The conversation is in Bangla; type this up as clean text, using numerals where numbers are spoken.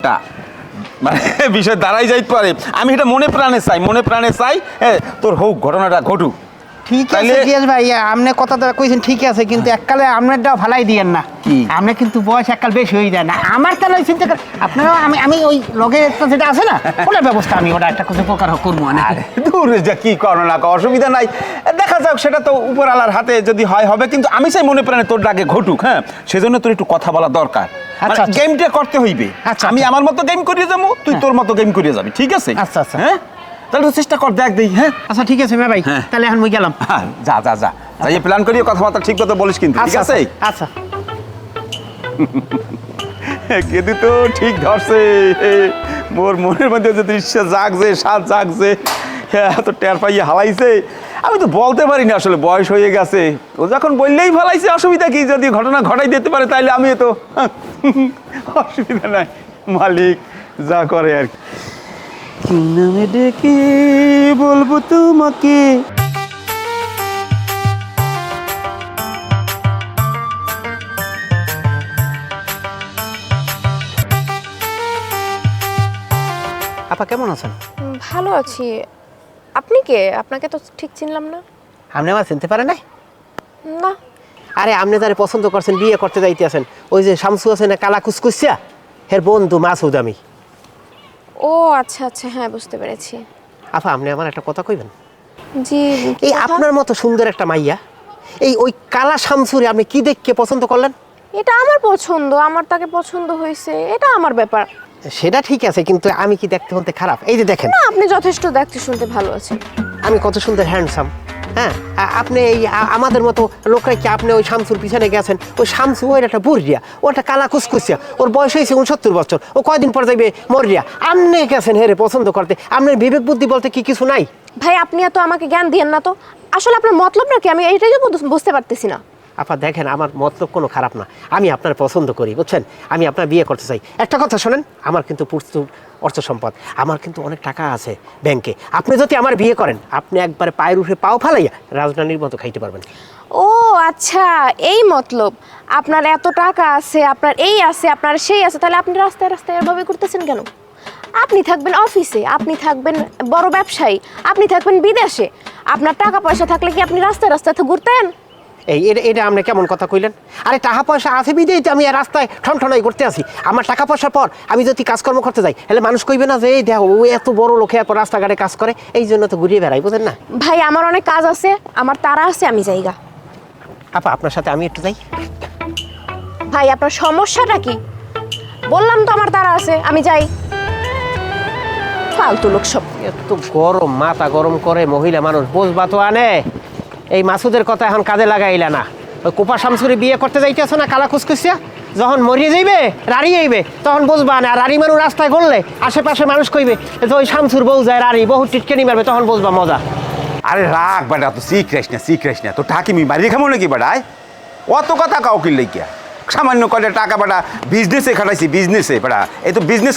তা মানে বিষয় দাঁড়াই যাইতে পারে। আমি এটা মনে প্রাণে চাই তোর হোক, ঘটনাটা ঘটুক। ঠিক আছে গিয়াস ভাই, আপনি কথাটা কইছেন ঠিক আছে, কিন্তু এককালে আপনারটাও ভালাই দিয়েন না। আপনি কিন্তু বয়স এককাল বেশি হয়ে যায় না আমার তাহলে চিন্তা করেন আপনারা। আমি ওই লগে যেটা আছে না ওটার ব্যবস্থা আমি ওটা একটা কিছু প্রকার করবো না। দূরে যা কি করো না, অসুবিধা নাই, দেখা যাক, সেটা তো উপরওয়ালার হাতে যদি হয় হবে, কিন্তু আমি চাই মনে প্রাণে তোর ডাকে ঘটুক। হ্যাঁ, সেজন্য তোর একটু কথা বলা দরকার। আচ্ছা, গেমটা করতে হইবে। আমি আমার মতো গেম করিয়ে যাবো, তুই তোর মতো গেম করিয়ে যাবি, ঠিক আছে? আচ্ছা আচ্ছা, হ্যাঁ তাহলে তো চেষ্টা কর, দেখ দেই। হ্যাঁ আচ্ছা ঠিক আছে ভাই, তাহলে এখন মই গেলাম। যা যা যা, তাই প্ল্যান করিয়ে কথাবার্তা ঠিক মতো বলিস কিন্তু, ঠিক আছে? আচ্ছা কেদি তো ঠিক ধরছে, মোর মনের মধ্যে যে দৃশ্য জাগছে, স্বাদ জাগছে, তো টের পাইয়ে হালাইছে। আমি তো বলতে পারি না, আসলে বয়স হয়ে গেছে। ও যখন বললেই ফেলাইছে, অসুবিধা কি? যদি ঘটনা ঘটাই দিতে পারে তাইলে আমিও তো অসুবিধা নাই, মালিক যা করে আর কি। নামে ডেকে বলবো তোমাকে। আপা কেমন আছেন? ভালো আছি। আপনি কে? আপনাকে তো ঠিক চিনলাম না। আপনি আমার চিনতে পারেন নাই? না। আরে আপনি যারে পছন্দ করছেন, বিয়ে করতে যাইতে আছেন, ওই যে শামসু আছে না, কালা কুসকুসিয়া, হের বন্ধু মাসুদ আমি। ও আচ্ছা আচ্ছা, হ্যাঁ বুঝতে পেরেছি। আপা আপনি আমার একটা কথা কইবেন? জি। এই আপনার মতো সুন্দর একটা মাইয়া, এই ওই কালা শামসুরে আপনি কি দেখকে পছন্দ করলেন? এটা আমার পছন্দ, আমার তাকে পছন্দ হয়েছে, এটা আমার ব্যাপার। সেটা ঠিক আছে, কিন্তু আমি কি দেখতে হতে খারাপ? এই যে দেখেন, না, আপনি যথেষ্ট দেখতে শুনতে ভালো আছেন। আমি কত সুন্দর হ্যান্ডসাম। হ্যাঁ, আপনি এই আমাদের মতো লোকরা কি আপনি ওই শামসুর পিছনে গেছেন? ওই শামসু ওই একটা বুড়িয়া, ও একটা কালা কুসকুসিয়া, ওর বয়স হয়েছে 69 বছর, ও কয়দিন পর যাইবে মরিয়া। আপনি গেছেন হেরে পছন্দ করতে? আপনার বিবেক বুদ্ধি বলতে কি কিছু নাই? ভাই আপনি এত আমাকে জ্ঞান দিয়েন না তো। আসলে আপনার মতলবটা কি আমি এইটাই বুঝতে পারতেছি না। আপা দেখেন, আমার মতলব কোনো খারাপ না, আমি আপনার পছন্দ করি, বুঝছেন? আমি আপনার বিয়ে করতে চাই। একটা কথা শোনেন, আমার কিন্তু প্রচুর অর্থ সম্পদ, আমার কিন্তু অনেক টাকা আছে ব্যাংকে। আপনি যদি আমার বিয়ে করেন, আপনি একবারে পায়ের উঠে পাও ফালাইয়া রাজধানীর মতো খাইতে পারবেন। ও আচ্ছা, এই মতলব। আপনার এত টাকা আছে, আপনার এই আছে, আপনার সেই আছে, তাহলে আপনি রাস্তায় রাস্তায় এভাবে করতেছেন কেন? আপনি থাকবেন অফিসে, আপনি থাকবেন বড় ব্যবসায়ী, আপনি থাকবেন বিদেশে। আপনার টাকা পয়সা থাকলে কি আপনি রাস্তায় রাস্তায় তো ঘুরতেন? এটা আপনি কেমন কথা কইলেন? আরে টাকা পয়সা আছে বিদেই তো আমি রাস্তায় ঠনঠনাই করতে আসি। আমার টাকা পয়সার পর আমি যদি কাজকর্ম করতে যাই, তাহলে মানুষ কইবে না যে এই দেখো ও এত বড় লোক, এত রাস্তাঘাটে কাজ করে, এই জন্য তো ঘুরিয়ে বেড়াই, বুঝেন না? ভাই আমার অনেক কাজ আছে, আমার তাড়া আছে, আমি যাইগা। আপা আপনার সাথে আমি একটু যাই। ভাই আপনার সমস্যাটা কি? বললাম তো আমার তাড়া আছে, আমি যাই। ফালতু লোক সব। এত গরম, মাথা গরম করে মহিলা মানুষ, বুঝবা তো আনে। এই মাসুদের কথা এখন কাজে লাগাইলা না। ওই কোপা শামসুরি বিয়ে করতে যাইতেছ না, কালা খুসখুসিয়া, যখন মরিয়ে যাইবে রাড়ি আইবে তখন বুঝবা না। আর রাড়ি মানুষ রাস্তায় করলে আশেপাশে মানুষ কইবে যে ওই শামসুর বউ যায় রাড়ি, বহু টিটকেনি মারবে, তখন বুঝবা মজা। আরে রাখ বেটা, তো শিখরাইস না তো, ঠাকিমি মারিয়ে খামো নাকি বেটায়? অত কথা কাউ কিনলে কি? সামান্য কয়টা টাকা বেটা বিজনেসে খাটাইছি, বিজনেসে বেটা, এই তো বিজনেস